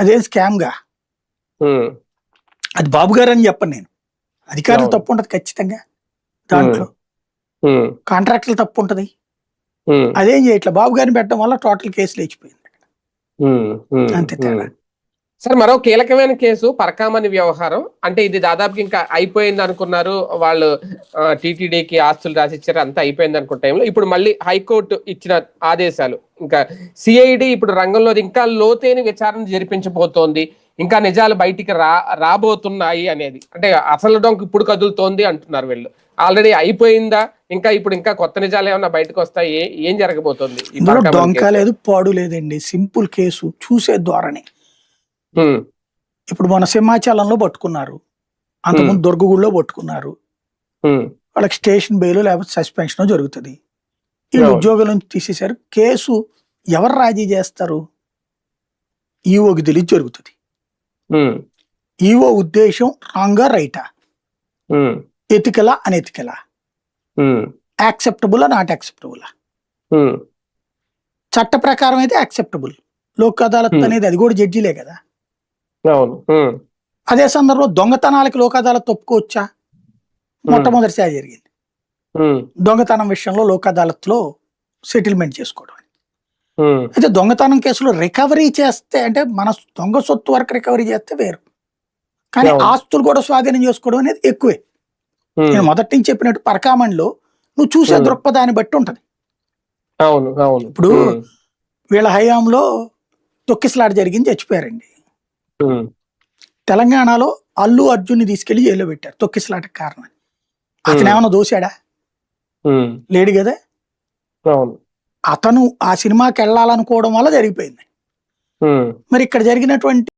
అదేం స్కామ్ గా. అది బాబు గారు అని చెప్పను నేను. అధికారులు తప్పు ఉంటది ఖచ్చితంగా దాంట్లో, కాంట్రాక్టులు తప్పు ఉంటది. అదేం చేయట్లే, బాబు గారిని పెట్టడం వల్ల టోటల్ కేసు లేచిపోయింది. అంతే తేడా. సార్, మరో కీలకమైన కేసు పరకామణి వ్యవహారం. అంటే ఇది దాదాపు ఇంకా అయిపోయింది అనుకున్నారు వాళ్ళు, టీటీడీకి ఆస్తులు రాసిచ్చారు, అంతా అయిపోయింది అనుకున్న టైంలో ఇప్పుడు మళ్ళీ హైకోర్టు ఇచ్చిన ఆదేశాలు, ఇంకా సిఐడి ఇప్పుడు రంగంలో ఇంకా లోతైన విచారణ జరిపించబోతోంది, ఇంకా నిజాలు బయటికి రాబోతున్నాయి అనేది. అంటే అసలు డొంక ఇప్పుడు కదులుతోంది అంటున్నారు వీళ్ళు. ఆల్రెడీ అయిపోయిందా, ఇంకా కొత్త నిజాలు ఏమన్నా బయటకు వస్తాయి, ఏం జరగబోతోంది? డొంక లేదు, పాడు లేదండి, సింపుల్ కేసు, చూసే ధోరణి. ఇప్పుడు మన సింహాచలంలో పట్టుకున్నారు, అంతకుముందు దుర్గగుడిలో పట్టుకున్నారు. వాళ్ళకి స్టేషన్ బెయిల్ లేకపోతే సస్పెన్షన్ జరుగుతుంది. వీళ్ళు ఉద్యోగం నుంచి తీసేశారు. కేసు ఎవరు రాజీ చేస్తారు? ఈఓకి తెలియదు జరుగుతుంది. ఈఓ ఉద్దేశం రాంగా రైటా, ఎతికలా అనెతికలా, యాక్సెప్టబుల్ నాట్ యాక్సెప్టబుల్. చట్ట ప్రకారం అయితే యాక్సెప్టబుల్, లోక్ అదాలత్ అనేది అది కూడా జడ్జిలే కదా. అదే సందర్భంలో దొంగతనాలకి లోక్ అదాలత్ ఒప్పుకోవచ్చా? మొట్టమొదటిసారి జరిగింది దొంగతనం విషయంలో లోక్ అదాలత్ లో సెటిల్మెంట్ చేసుకోవడం. అయితే దొంగతనం కేసులో రికవరీ చేస్తే, అంటే మన దొంగ సొత్తు వరకు రికవరీ చేస్తే వేరు, కానీ ఆస్తులు కూడా స్వాధీనం చేసుకోవడం అనేది ఎక్కువే. నేను మొదటి నుంచి చెప్పినట్టు పరకామణిలో నువ్వు చూసే దృక్పథాన్ని బట్టి ఉంటది. ఇప్పుడు వీళ్ళ హయాంలో తొక్కిసలాట జరిగింది, చచ్చిపోయారండి. తెలంగాణలో అల్లు అర్జున్ని తీసుకెళ్లి జైల్లో పెట్టారు తొక్కిసలాట కారణం. అతను ఏమన్నా దోశాడా? లేడు కదా. అతను ఆ సినిమాకి వెళ్ళాలనుకోవడం వల్ల జరిగిపోయింది. మరి ఇక్కడ జరిగినటువంటి